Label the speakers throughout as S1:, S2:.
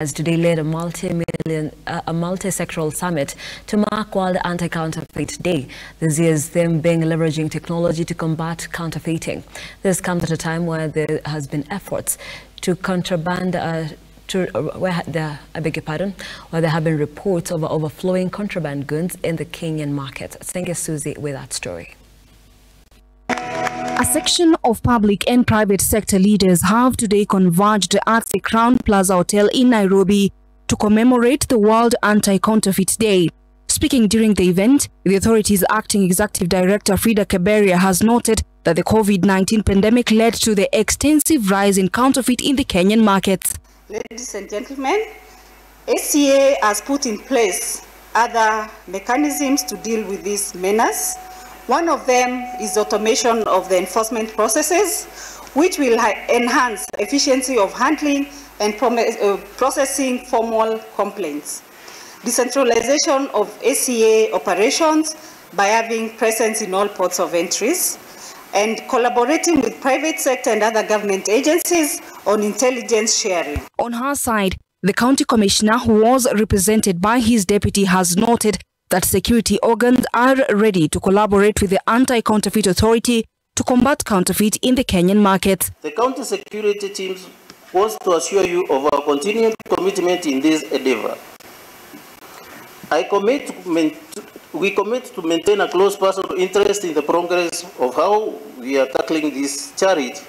S1: has today led a multi-sectoral summit to mark World Anti-Counterfeit Day. This year's theme being leveraging technology to combat counterfeiting. This comes at a time where there has been efforts to contraband, where there have been reports of overflowing contraband goods in the Kenyan market. Thank Susie with that story.
S2: A section of public and private sector leaders have today converged at the Crown Plaza Hotel in Nairobi to commemorate the World Anti-Counterfeit Day. Speaking during the event, the authority's acting executive director Frida Keberia has noted that the COVID-19 pandemic led to the extensive rise in counterfeit in the Kenyan markets.
S3: Ladies and gentlemen, ACA has put in place other mechanisms to deal with these menace. One of them is automation of the enforcement processes, which will enhance efficiency of handling and processing formal complaints. Decentralization of ACA operations by having presence in all ports of entries, and collaborating with private sector and other government agencies on intelligence sharing.
S2: On her side, the county commissioner, who was represented by his deputy, has noted that security organs are ready to collaborate with the Anti-Counterfeit Authority to combat counterfeit in the Kenyan market.
S4: The county security teams wants to assure you of our continued commitment in this endeavor. We commit to maintain a close personal interest in the progress of how we are tackling this charity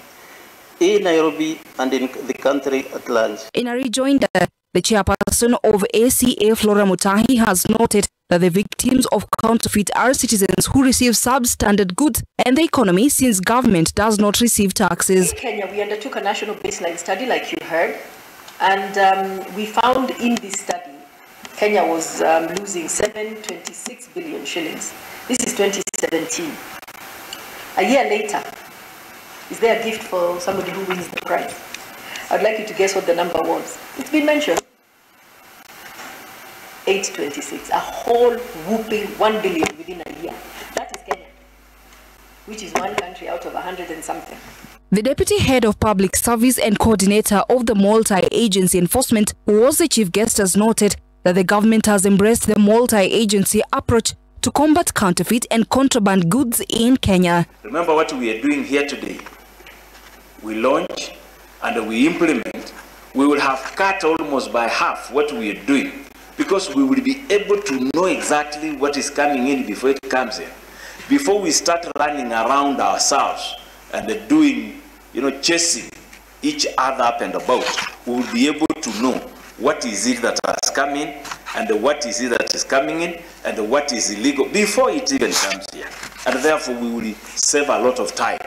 S4: in Nairobi and in the country at large.
S2: In a rejoinder, the chairperson of ACA, Flora Mutahi, has noted that the victims of counterfeit are citizens who receive substandard goods and the economy, since government does not receive taxes.
S5: In Kenya, we undertook a national baseline study, like you heard, and we found in this study Kenya was losing 726 billion shillings. This is 2017. A year later, is there a gift for somebody who wins the prize? I'd like you to guess what the number was. It's been mentioned. 826, a whole whooping 1 billion within a year. That is Kenya, which is one country out of 100 and something.
S2: The Deputy Head of Public Service and Coordinator of the Multi-Agency Enforcement, who was the chief guest, has noted that the government has embraced the multi-agency approach to combat counterfeit and contraband goods in Kenya.
S6: Remember what we are doing here today. We launch and we implement. We will have cut almost by half what we are doing, because we will be able to know exactly what is coming in before it comes in. Before we start running around ourselves and doing, chasing each other up and about, we will be able to know what is it that has come in and what is it that is coming in and what is illegal before it even comes here. And therefore we will save a lot of time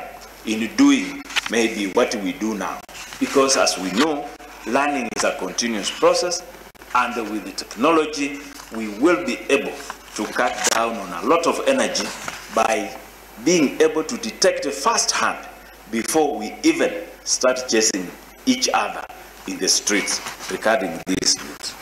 S6: in doing maybe what we do now. Because as we know, learning is a continuous process, and with the technology, we will be able to cut down on a lot of energy by being able to detect firsthand before we even start chasing each other in the streets regarding these goods.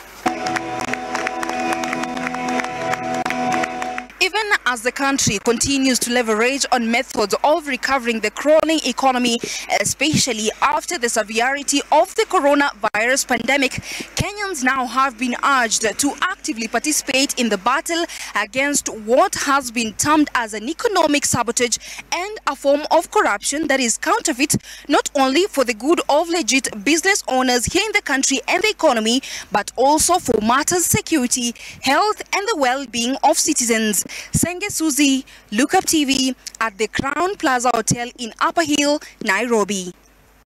S2: Even as the country continues to leverage on methods of recovering the crawling economy, especially after the severity of the coronavirus pandemic, Kenyans now have been urged to actively participate in the battle against what has been termed as an economic sabotage and a form of corruption that is counterfeit, not only for the good of legit business owners here in the country and the economy, but also for matters security, health and the well-being of citizens. Senge Suzy, Look Up TV at the Crown Plaza Hotel in Upper Hill, Nairobi.